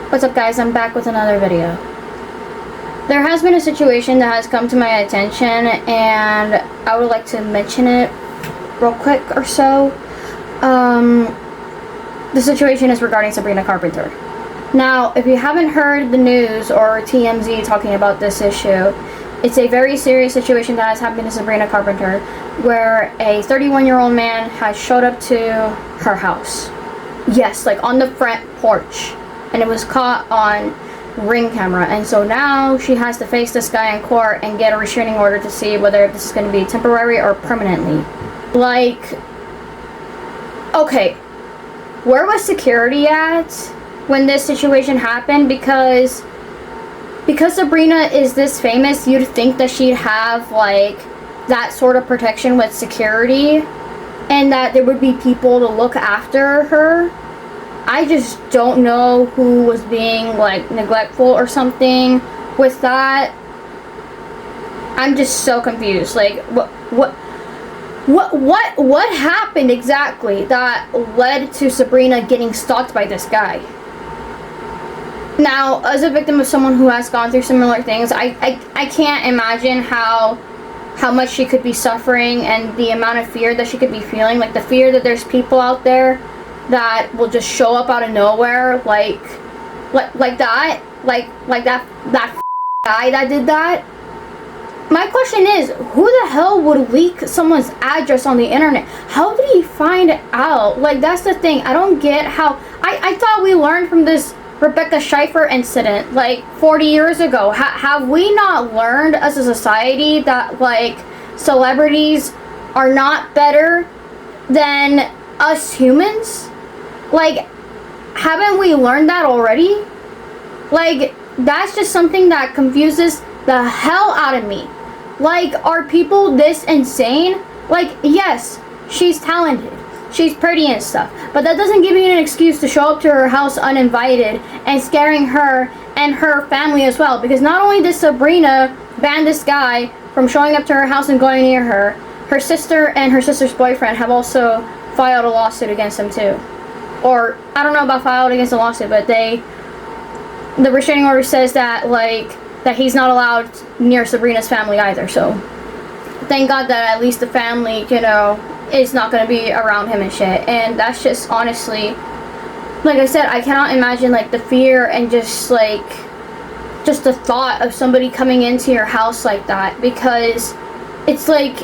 What's up, guys? I'm back with another video. There has been a situation that has come to my attention, and I would like to mention it real quick or so. The situation is regarding Sabrina Carpenter. Now, if you haven't heard the news or TMZ talking about this issue, it's a very serious situation that has happened to Sabrina Carpenter, where a 31-year-old man has showed up to her house. Yes, like on the front porch. And it was caught on Ring camera, and so now she has to face this guy in court and get a restraining order to see whether this is going to be temporary or permanently. Like, okay, where was security at when this situation happened? Because Sabrina is this famous, you'd think that she'd have like that sort of protection with security, and that there would be people to look after her. I just don't know who was being like neglectful or something with that. I'm just so confused. Like, what happened exactly that led to Sabrina getting stalked by this guy? Now, as a victim of someone who has gone through similar things, I can't imagine how much she could be suffering and the amount of fear that she could be feeling. Like the fear that there's people out there that will just show up out of nowhere, like that guy that did that. My question is, who the hell would leak someone's address on the internet? How did he find out? Like, that's the thing. I don't get how. I thought we learned from this Rebecca Schieffer incident like 40 years ago. Have we not learned as a society that like celebrities are not better than us humans? Like, haven't we learned that already? Like, that's just something that confuses the hell out of me. Like, are people this insane? Like, yes, she's talented, she's pretty and stuff, but that doesn't give you an excuse to show up to her house uninvited and scaring her and her family as well. Because not only did Sabrina ban this guy from showing up to her house and going near her, her sister and her sister's boyfriend have also filed a lawsuit against him too. Or, I don't know about filed against a lawsuit, but the restraining order says that, like, that he's not allowed near Sabrina's family either. So, thank God that at least the family, you know, is not going to be around him and shit. And that's just, honestly, like I said, I cannot imagine, like, the fear and just, like, just the thought of somebody coming into your house like that. Because it's, like,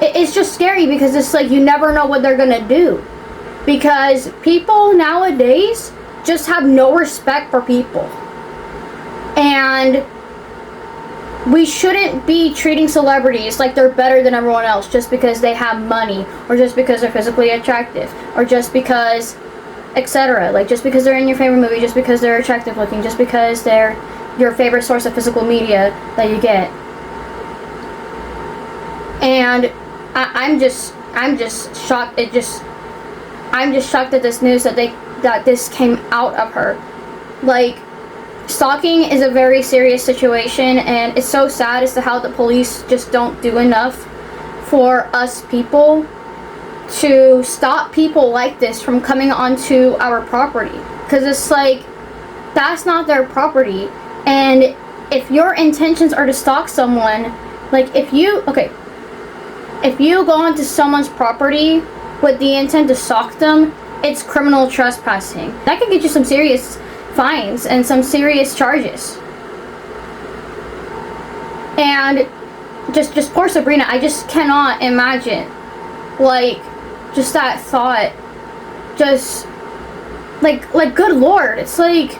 it's just scary, because it's, like, you never know what they're going to do. Because people nowadays just have no respect for people. And we shouldn't be treating celebrities like they're better than everyone else just because they have money, or just because they're physically attractive, or just because, etc. Like, just because they're in your favorite movie, just because they're attractive looking, just because they're your favorite source of physical media that you get. And I'm just shocked. I'm just shocked at this news that this came out of her. Like, stalking is a very serious situation, and it's so sad as to how the police just don't do enough for us people to stop people like this from coming onto our property. Because it's like, that's not their property. And if your intentions are to stalk someone, like, if you go onto someone's property with the intent to stalk them, it's criminal trespassing. That could get you some serious fines and some serious charges. And just poor Sabrina, I just cannot imagine, like, just that thought, just like good Lord, it's like,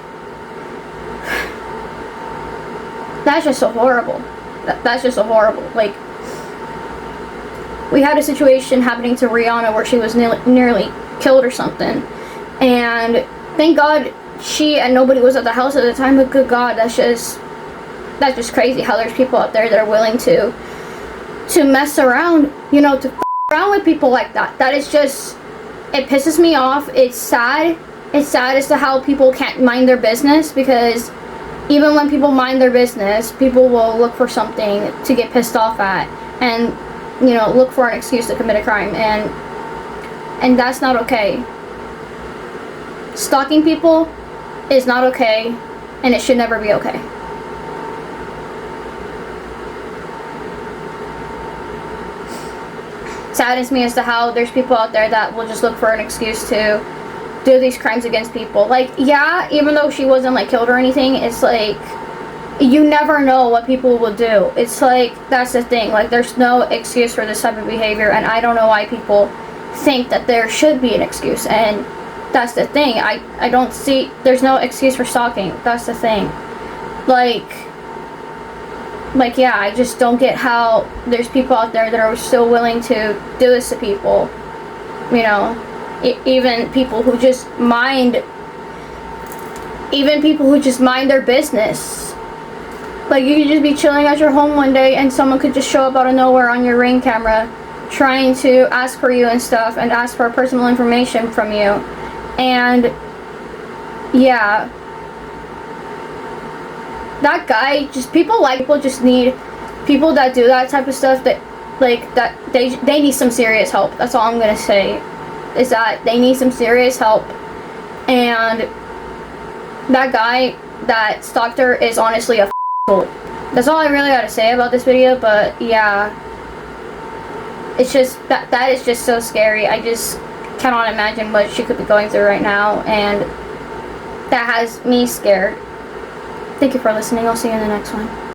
that's just so horrible. That's just so horrible. Like, we had a situation happening to Rihanna where she was nearly killed or something, and thank God she and nobody was at the house at the time. But good God, that's just crazy how there's people out there that are willing to mess around, you know, to around with people like that. That is just, it pisses me off. It's sad. It's sad as to how people can't mind their business, because even when people mind their business, people will look for something to get pissed off at, and, you know, look for an excuse to commit a crime, and that's not okay. Stalking people is not okay, and it should never be okay. Saddens me as to how there's people out there that will just look for an excuse to do these crimes against people. Like, yeah, even though she wasn't like killed or anything, it's like you never know what people will do. It's like, that's the thing, like there's no excuse for this type of behavior, and I don't know why people think that there should be an excuse. And that's the thing, I don't see, there's no excuse for stalking. That's the thing. Like yeah, I just don't get how there's people out there that are still willing to do this to people. You know, even people who just mind their business. Like, you could just be chilling at your home one day and someone could just show up out of nowhere on your Ring camera trying to ask for you and stuff, and ask for personal information from you. And yeah, that guy, just people just need people that do that type of stuff, that like that they need some serious help. That's all I'm gonna say, is that they need some serious help. And that guy that stalked her is honestly a fool. That's all I really gotta say about this video. But yeah, it's just that is just so scary. I just cannot imagine what she could be going through right now, and that has me scared. Thank you for listening. I'll see you in the next one.